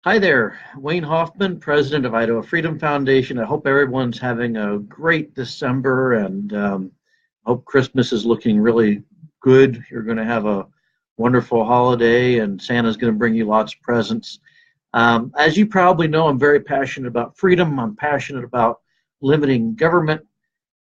Hi there, Wayne Hoffman, president of Idaho Freedom Foundation. I hope everyone's having a great December and hope Christmas is looking really good. You're going to have a wonderful holiday and Santa's going to bring you lots of presents. As you probably know, I'm very passionate about freedom. I'm passionate about limiting government.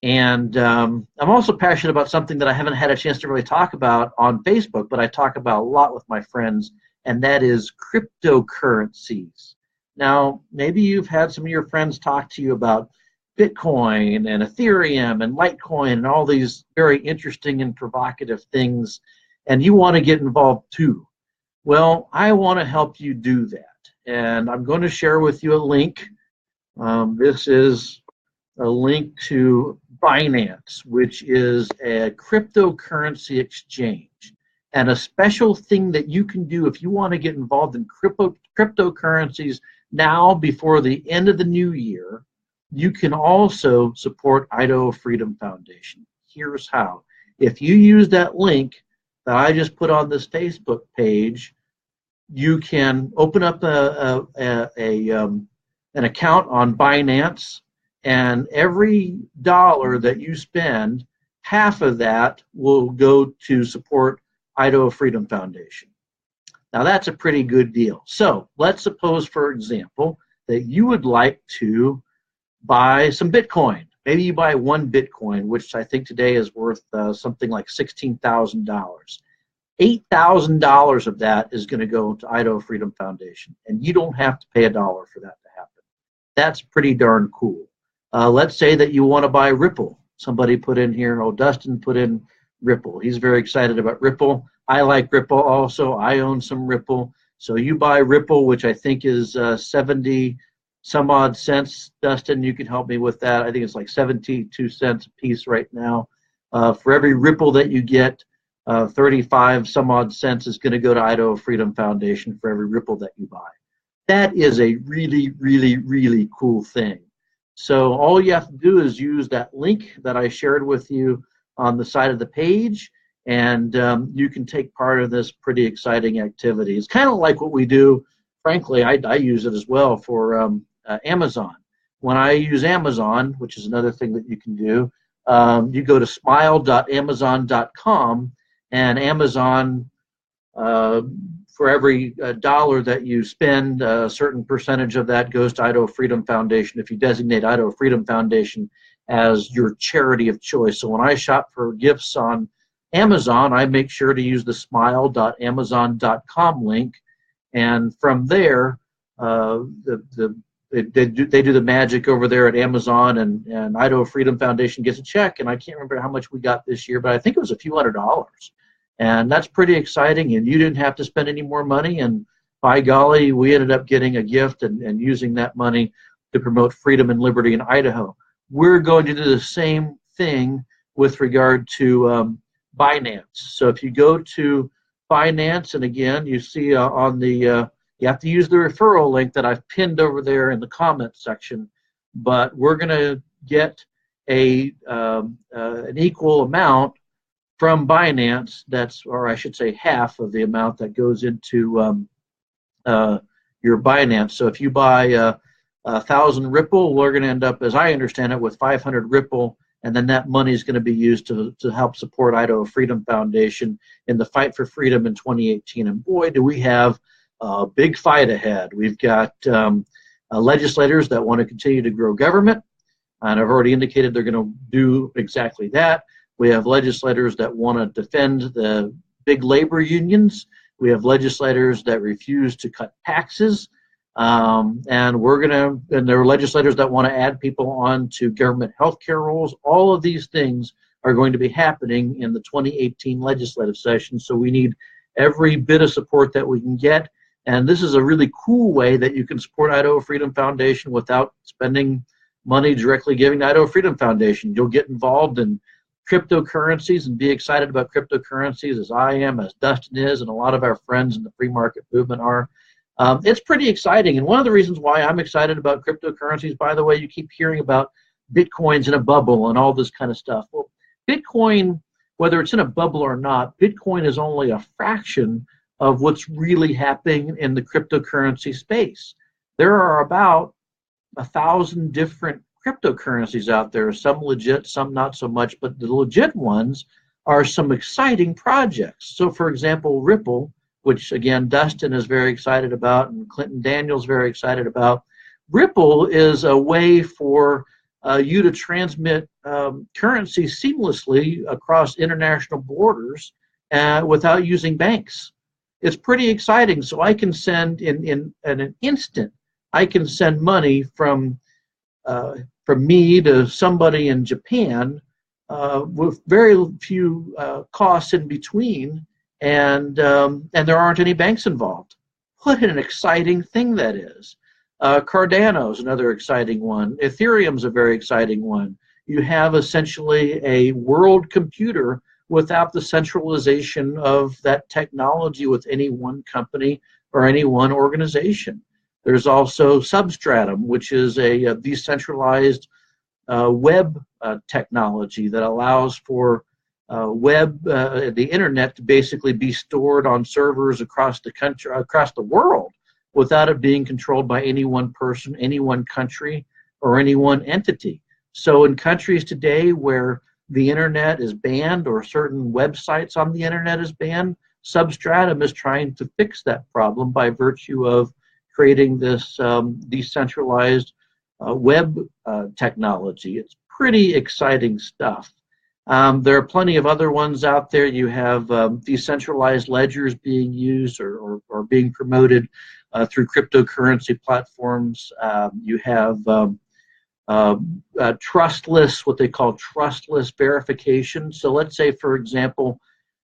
And I'm also passionate about something that I haven't had a chance to really talk about on Facebook, but I talk about a lot with my friends, and that is cryptocurrencies. Now, maybe you've had some of your friends talk to you about Bitcoin and Ethereum and Litecoin and all these very interesting and provocative things, and you want to get involved too. Well, I want to help you do that, and I'm going to share with you a link. This is a link to Binance, which is a cryptocurrency exchange. And a special thing that you can do if you want to get involved in cryptocurrencies now before the end of the new year, you can also support Idaho Freedom Foundation. Here's how. If you use that link that I just put on this Facebook page, you can open up an account on Binance, and every dollar that you spend, half of that will go to support Idaho Freedom Foundation. Now that's a pretty good deal. So let's suppose, for example, that you would like to buy some Bitcoin. Maybe you buy one Bitcoin, which I think today is worth something like $16,000. $8,000 of that is going to go to Idaho Freedom Foundation, and you don't have to pay a dollar for that to happen. That's pretty darn cool. Let's say that you want to buy Ripple. Somebody put in here, Dustin put in Ripple. He's very excited about Ripple. I like Ripple also. I own some Ripple. So you buy Ripple, which I think is 70 some odd cents. Dustin, you can help me with that. I think it's like 72 cents a piece right now. For every Ripple that you get, 35 some odd cents is going to go to Idaho Freedom Foundation for every Ripple that you buy. That is a really, really, really cool thing. So all you have to do is use that link that I shared with you on the side of the page, and you can take part of this pretty exciting activity. It's kind of like what we do. Frankly, I use it as well for Amazon. When I use Amazon, which is another thing that you can do, you go to smile.amazon.com, and Amazon, for every dollar that you spend, a certain percentage of that goes to Idaho Freedom Foundation if you designate Idaho Freedom Foundation as your charity of choice. So when I shop for gifts on Amazon, I make sure to use the smile.amazon.com link, and from there, they do the magic over there at Amazon, and Idaho Freedom Foundation gets a check, and I can't remember how much we got this year, but I think it was a few $100s. And that's pretty exciting, and you didn't have to spend any more money, and by golly, we ended up getting a gift and using that money to promote freedom and liberty in Idaho. We're going to do the same thing with regard to Binance. So if you go to Binance, and again, you see on the, you have to use the referral link that I've pinned over there in the comments section, but we're going to get an equal amount from Binance. That's, or I should say, half of the amount that goes into your Binance. So if you buy 1,000 Ripple, we're going to end up, as I understand it, with 500 Ripple, and then that money is going to be used to help support Idaho Freedom Foundation in the fight for freedom in 2018. And boy, do we have a big fight ahead. We've got legislators that want to continue to grow government, and I've already indicated they're going to do exactly that. We have legislators that want to defend the big labor unions. We have legislators that refuse to cut taxes. And there are legislators that want to add people on to government health care rules. All of these things are going to be happening in the 2018 legislative session. So we need every bit of support that we can get. And this is a really cool way that you can support Idaho Freedom Foundation without spending money directly giving to Idaho Freedom Foundation. You'll get involved in cryptocurrencies and be excited about cryptocurrencies, as I am, as Dustin is, and a lot of our friends in the free market movement are. It's pretty exciting, and one of the reasons why I'm excited about cryptocurrencies, by the way, you keep hearing about Bitcoin's in a bubble and all this kind of stuff. Well, Bitcoin, whether it's in a bubble or not, Bitcoin is only a fraction of what's really happening in the cryptocurrency space. There are about 1,000 different cryptocurrencies out there, some legit, some not so much, but the legit ones are some exciting projects. So for example, Ripple, which again Dustin is very excited about and Clinton Daniels very excited about. Ripple is a way for you to transmit currency seamlessly across international borders without using banks. It's pretty exciting. So I can send in an instant, I can send money from me to somebody in Japan with very few costs in between, and there aren't any banks involved. What an exciting thing that is. Cardano is another exciting one. Ethereum's a very exciting one. You have essentially a world computer without the centralization of that technology with any one company or any one organization. There's also Substratum, which is a decentralized web technology that allows for the internet to basically be stored on servers across the country, across the world, without it being controlled by any one person, any one country, or any one entity. So in countries today where the internet is banned or certain websites on the internet is banned, Substratum is trying to fix that problem by virtue of creating this decentralized web technology. It's pretty exciting stuff. There are plenty of other ones out there. You have decentralized ledgers being used or being promoted through cryptocurrency platforms. You have trustless, what they call trustless verification. So let's say, for example,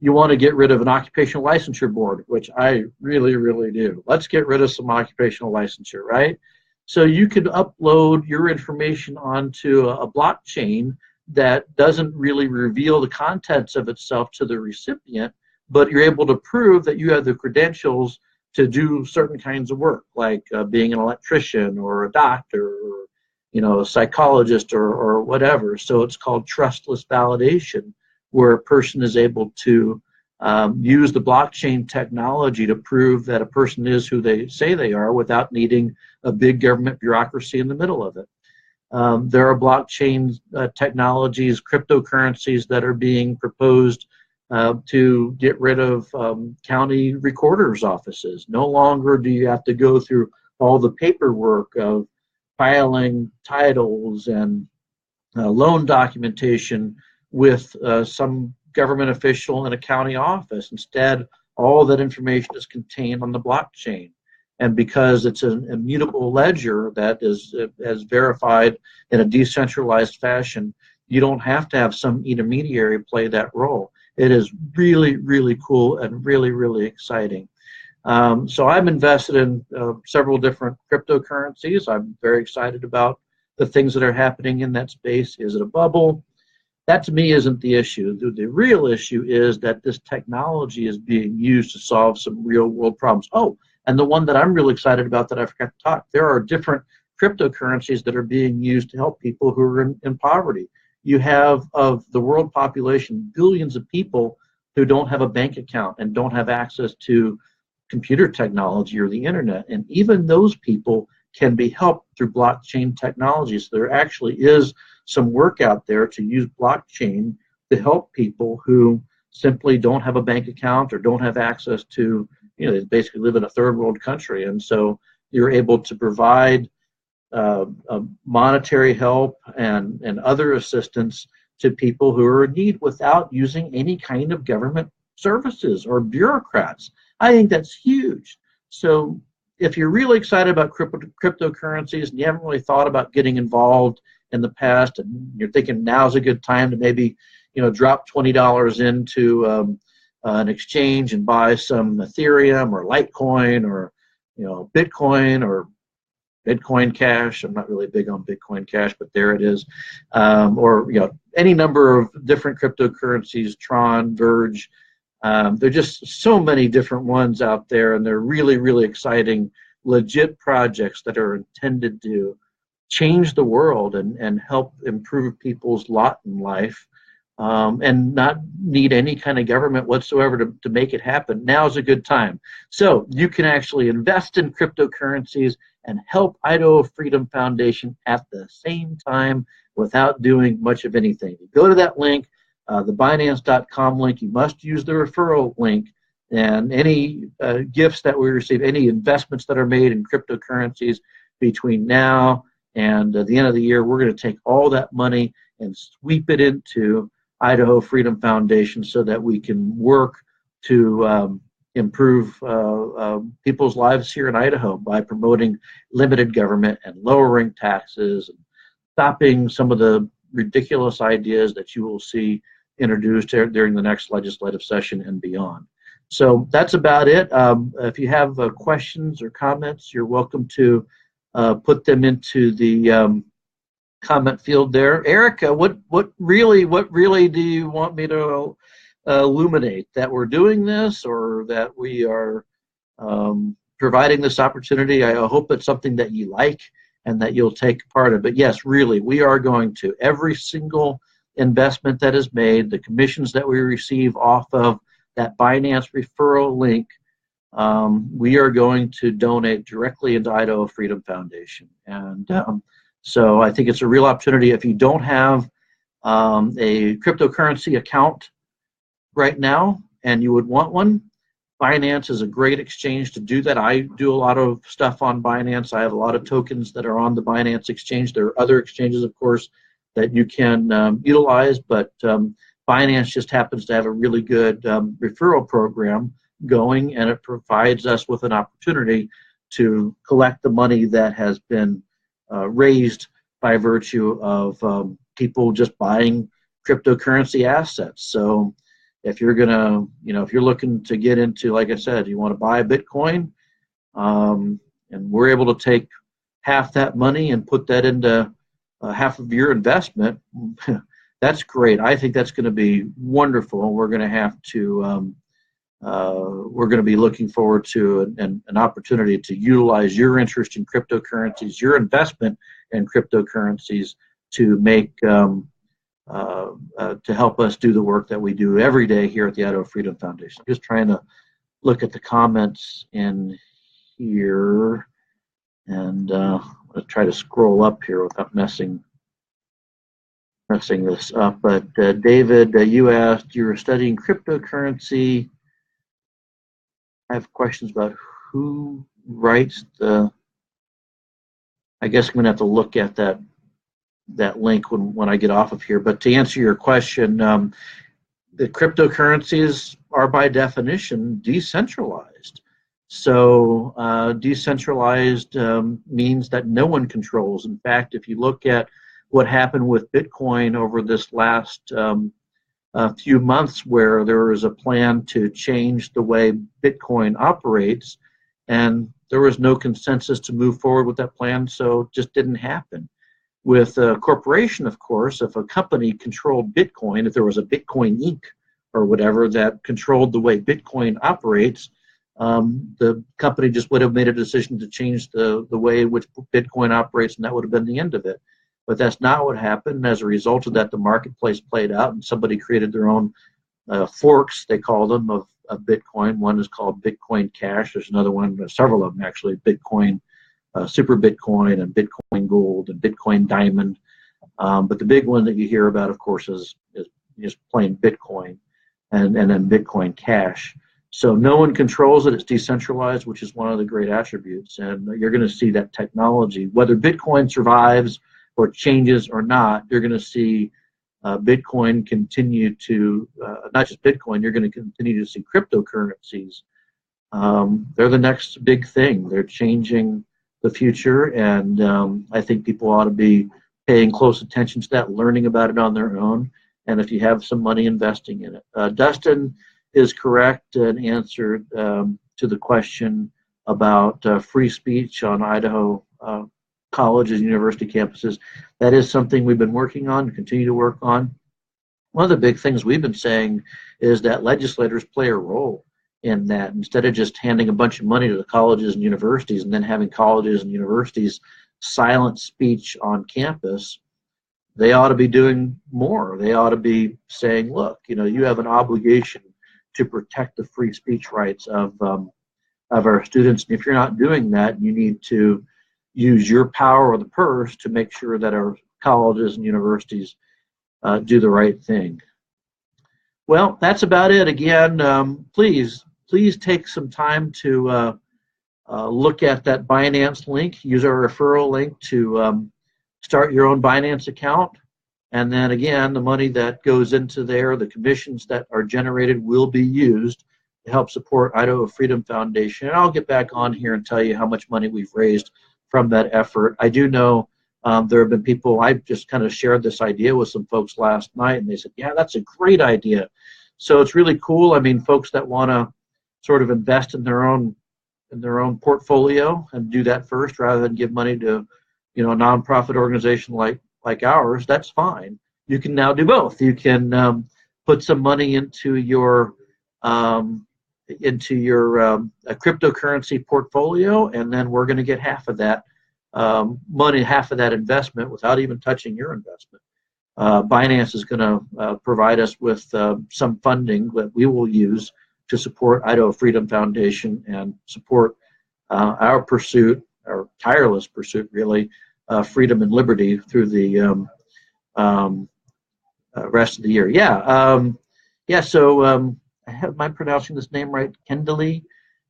you want to get rid of an occupational licensure board, which I really, really do. Let's get rid of some occupational licensure, right? So you could upload your information onto a blockchain that doesn't really reveal the contents of itself to the recipient, but you're able to prove that you have the credentials to do certain kinds of work, like being an electrician or a doctor or a psychologist or whatever. So it's called trustless validation, where a person is able to use the blockchain technology to prove that a person is who they say they are without needing a big government bureaucracy in the middle of it. There are blockchain technologies, cryptocurrencies that are being proposed to get rid of county recorders' offices. No longer do you have to go through all the paperwork of filing titles and loan documentation with some government official in a county office. Instead, all that information is contained on the blockchain. And because it's an immutable ledger that is verified in a decentralized fashion, you don't have to have some intermediary play that role. It is really, really cool and really, really exciting. So I'm invested in several different cryptocurrencies. I'm very excited about the things that are happening in that space. Is it a bubble? That to me isn't the issue. The real issue is that this technology is being used to solve some real world problems. Oh, and the one that I'm really excited about that I forgot to talk, there are different cryptocurrencies that are being used to help people who are in poverty. You have, of the world population, billions of people who don't have a bank account and don't have access to computer technology or the internet. And even those people can be helped through blockchain technology. So there actually is some work out there to use blockchain to help people who simply don't have a bank account or don't have access to, they basically live in a third world country. And so you're able to provide monetary help and other assistance to people who are in need without using any kind of government services or bureaucrats. I think that's huge. So if you're really excited about cryptocurrencies and you haven't really thought about getting involved in the past, and you're thinking now's a good time to maybe drop $20 into an exchange and buy some Ethereum or Litecoin or Bitcoin or Bitcoin Cash. I'm not really big on Bitcoin Cash, but there it is. Or any number of different cryptocurrencies, Tron, Verge. There are just so many different ones out there, and they're really, really exciting, legit projects that are intended to change the world and help improve people's lot in life. and not need any kind of government whatsoever to make it happen. Now is a good time. So you can actually invest in cryptocurrencies and help Idaho Freedom Foundation at the same time without doing much of anything. You go to that link, the Binance.com link. You must use the referral link, and any gifts that we receive, any investments that are made in cryptocurrencies between now and the end of the year, we're going to take all that money and sweep it into Idaho Freedom Foundation so that we can work to improve people's lives here in Idaho by promoting limited government and lowering taxes and stopping some of the ridiculous ideas that you will see introduced during the next legislative session and beyond. So that's about it. If you have questions or comments, you're welcome to put them into the comment field there. Erica, what really do you want me to illuminate? That we're doing this, or that we are providing this opportunity? I hope it's something that you like and that you'll take part of. But yes, really, we are going to. Every single investment that is made, the commissions that we receive off of that Binance referral link, we are going to donate directly into Idaho Freedom Foundation. And so I think it's a real opportunity. If you don't have a cryptocurrency account right now and you would want one, Binance is a great exchange to do that. I do a lot of stuff on Binance. I have a lot of tokens that are on the Binance exchange. There are other exchanges, of course, that you can utilize, but Binance just happens to have a really good referral program going, and it provides us with an opportunity to collect the money that has been raised by virtue of people just buying cryptocurrency assets. So if you're gonna, if you're looking to get into, like I said, you want to buy Bitcoin, and we're able to take half that money and put that into half of your investment, that's great. I think that's going to be wonderful. We're going to have to, we're going to be looking forward to an opportunity to utilize your interest in cryptocurrencies, your investment in cryptocurrencies to make, to help us do the work that we do every day here at the Idaho Freedom Foundation. Just trying to look at the comments in here, and I'm going to try to scroll up here without messing this up. But David, you asked, you were studying cryptocurrency. I have questions about who writes the, I guess I'm going to have to look at that link when I get off of here. But to answer your question, the cryptocurrencies are by definition decentralized. So decentralized means that no one controls. In fact, if you look at what happened with Bitcoin over this last few months, where there was a plan to change the way Bitcoin operates, and there was no consensus to move forward with that plan, so it just didn't happen. With a corporation, of course, if a company controlled Bitcoin, if there was a Bitcoin Inc. or whatever that controlled the way Bitcoin operates, the company just would have made a decision to change the way in which Bitcoin operates, and that would have been the end of it. But that's not what happened. As a result of that, the marketplace played out, and somebody created their own forks, they call them, of Bitcoin. One is called Bitcoin Cash. There's another one, several of them actually, Bitcoin, Super Bitcoin, and Bitcoin Gold, and Bitcoin Diamond. But the big one that you hear about, of course, is just plain Bitcoin, and then Bitcoin Cash. So no one controls it. It's decentralized, which is one of the great attributes. And you're going to see that technology, whether Bitcoin survives or changes or not, you're going to see Bitcoin continue to, not just Bitcoin, you're going to continue to see cryptocurrencies. They're the next big thing. They're changing the future, and I think people ought to be paying close attention to that, learning about it on their own, and if you have some money, investing in it. Dustin is correct and answered to the question about free speech on Idaho colleges and university campuses. That is something we've been working on and continue to work on. One of the big things we've been saying is that legislators play a role in that. Instead of just handing a bunch of money to the colleges and universities and then having colleges and universities silence speech on campus, they ought to be doing more. They ought to be saying, look, you have an obligation to protect the free speech rights of our students. And if you're not doing that, you need to use your power of the purse to make sure that our colleges and universities do the right thing. Well, that's about it. Again, please take some time to look at that Binance link. Use our referral link to start your own Binance account. And then again, the money that goes into there, the commissions that are generated, will be used to help support Idaho Freedom Foundation. And I'll get back on here and tell you how much money we've raised from that effort. I do know there have been people, I just kind of shared this idea with some folks last night, and they said, yeah, that's a great idea. So it's really cool. I mean, folks that want to sort of invest in their own portfolio and do that first rather than give money to a nonprofit organization like ours, that's fine. You can now do both. You can put some money into your cryptocurrency portfolio, and then we're going to get half of that money, half of that investment, without even touching your investment. Binance is going to provide us with some funding that we will use to support Idaho Freedom Foundation and support our tireless pursuit, really, freedom and liberty through the rest of the year. So am I pronouncing this name right? Kendley,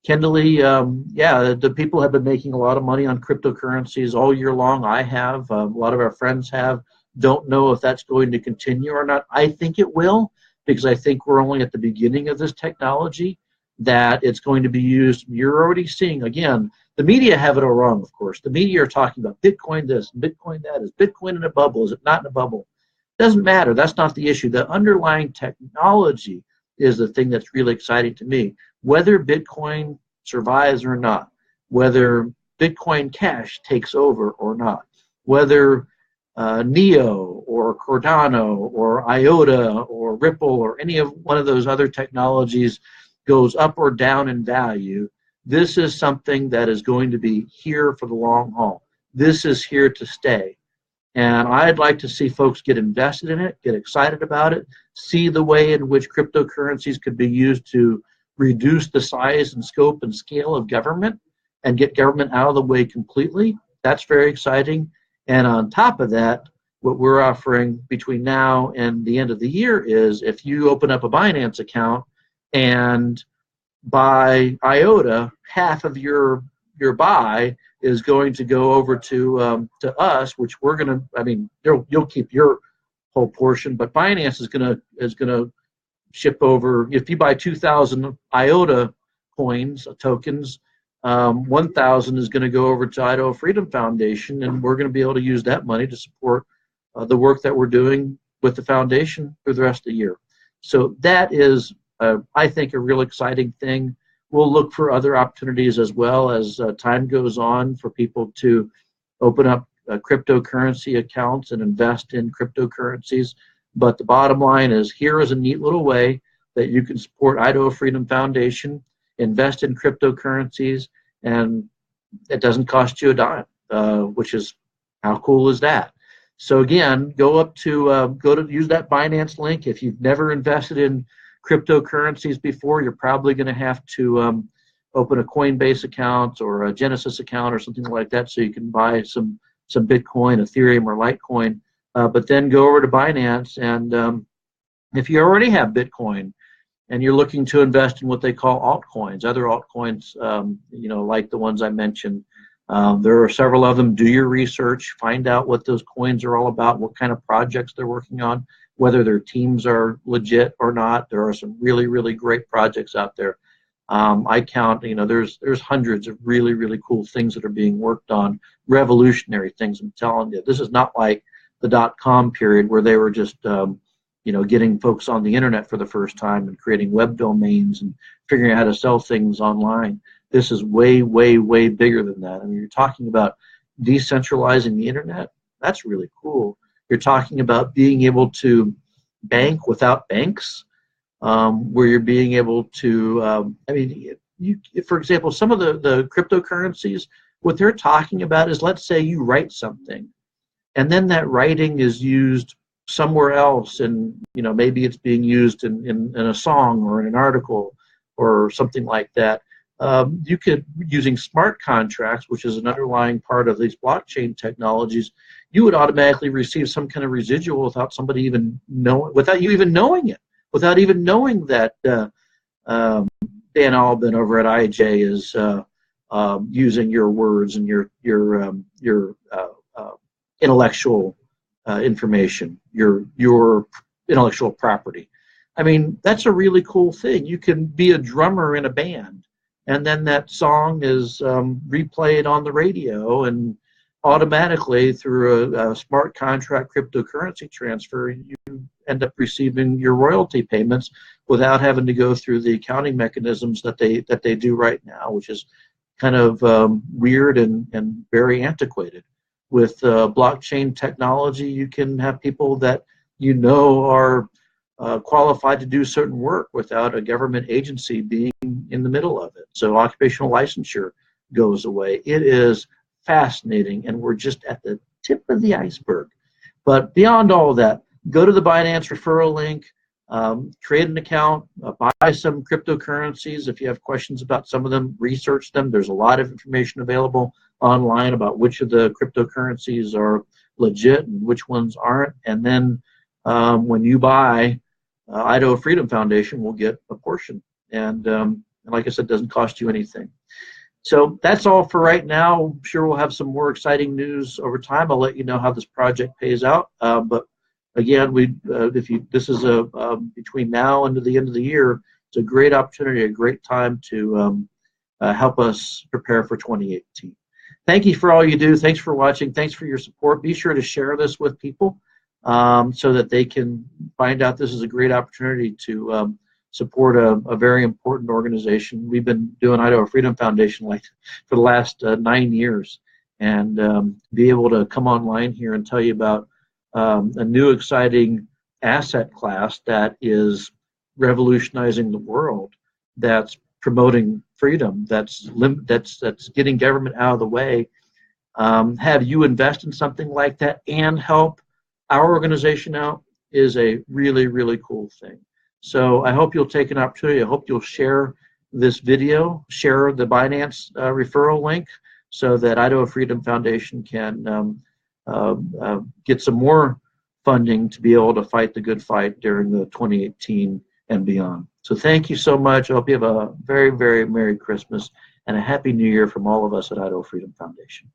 the people have been making a lot of money on cryptocurrencies all year long. I have. A lot of our friends have. Don't know if that's going to continue or not. I think it will, because I think we're only at the beginning of this technology, that it's going to be used. You're already seeing, again, the media have it all wrong, of course. The media are talking about Bitcoin this, Bitcoin that. Is Bitcoin in a bubble? Is it not in a bubble? Doesn't matter. That's not the issue. The underlying technology is the thing that's really exciting to me. Whether Bitcoin survives or not, whether Bitcoin Cash takes over or not, whether Neo or Cardano or IOTA or Ripple or any of one of those other technologies goes up or down in value, this is something that is going to be here for the long haul. This is here to stay. And I'd like to see folks get invested in it, get excited about it, see the way in which cryptocurrencies could be used to reduce the size and scope and scale of government and get government out of the way completely. That's very exciting. And on top of that, what we're offering between now and the end of the year is, if you open up a Binance account and buy IOTA, half of your buy is going to go over to us, which we're going to. I mean, you'll keep your whole portion, but Binance is going to ship over. If you buy 2,000 IOTA coins, tokens, 1,000 is going to go over to Idaho Freedom Foundation, and we're going to be able to use that money to support the work that we're doing with the foundation for the rest of the year. So that is, I think, a real exciting thing. We'll look for other opportunities as well as time goes on for people to open up cryptocurrency accounts and invest in cryptocurrencies. But the bottom line is, here is a neat little way that you can support Idaho Freedom Foundation, invest in cryptocurrencies, and it doesn't cost you a dime, which is, how cool is that? So again, go to use that Binance link. If you've never invested in cryptocurrencies before, you're probably going to have to open a Coinbase account or a Genesis account or something like that, so you can buy some Bitcoin, Ethereum, or Litecoin. But then go over to Binance, and if you already have Bitcoin and you're looking to invest in what they call altcoins, other altcoins, like the ones I mentioned, there are several of them. Do your research, find out what those coins are all about, what kind of projects they're working on, whether their teams are legit or not. There are some really, really great projects out there. I count, there's hundreds of really, really cool things that are being worked on, revolutionary things. I'm telling you, this is not like the .com period where they were just, getting folks on the internet for the first time and creating web domains and figuring out how to sell things online. This is way, way, way bigger than that. I mean, you're talking about decentralizing the internet. That's really cool. You're talking about being able to bank without banks, where you're being able to, for example, some of the cryptocurrencies, what they're talking about is, let's say you write something and then that writing is used somewhere else, and maybe it's being used in a song or in an article or something like that. You could, using smart contracts, which is an underlying part of these blockchain technologies, you would automatically receive some kind of residual without somebody even without you even knowing it, without even knowing that Dan Albin over at IJ is using your words and your intellectual information, your intellectual property. I mean, that's a really cool thing. You can be a drummer in a band, and then that song is replayed on the radio, and automatically through a smart contract cryptocurrency transfer, you end up receiving your royalty payments without having to go through the accounting mechanisms that they do right now, which is kind of weird and very antiquated. With blockchain technology, you can have people that are qualified to do certain work without a government agency being in the middle of it. So occupational licensure goes away. It is fascinating, and we're just at the tip of the iceberg. But beyond all of that, go to the Binance referral link, create an account, buy some cryptocurrencies. If you have questions about some of them, research them. There's a lot of information available online about which of the cryptocurrencies are legit and which ones aren't. And then when you buy, Idaho Freedom Foundation will get a portion. And like I said, it doesn't cost you anything. So that's all for right now. I'm sure we'll have some more exciting news over time. I'll let you know how this project pays out. But again, this is between now and to the end of the year, it's a great opportunity, a great time to help us prepare for 2018. Thank you for all you do. Thanks for watching. Thanks for your support. Be sure to share this with people so that they can find out this is a great opportunity to support a very important organization. We've been doing Idaho Freedom Foundation for the last 9 years, and be able to come online here and tell you about a new exciting asset class that is revolutionizing the world, that's promoting freedom, that's getting government out of the way. Have you invest in something like that and help our organization out is a really, really cool thing. So I hope you'll take an opportunity. I hope you'll share this video, share the Binance referral link, so that Idaho Freedom Foundation can get some more funding to be able to fight the good fight during the 2018 and beyond. So thank you so much. I hope you have a very, very Merry Christmas and a Happy New Year from all of us at Idaho Freedom Foundation.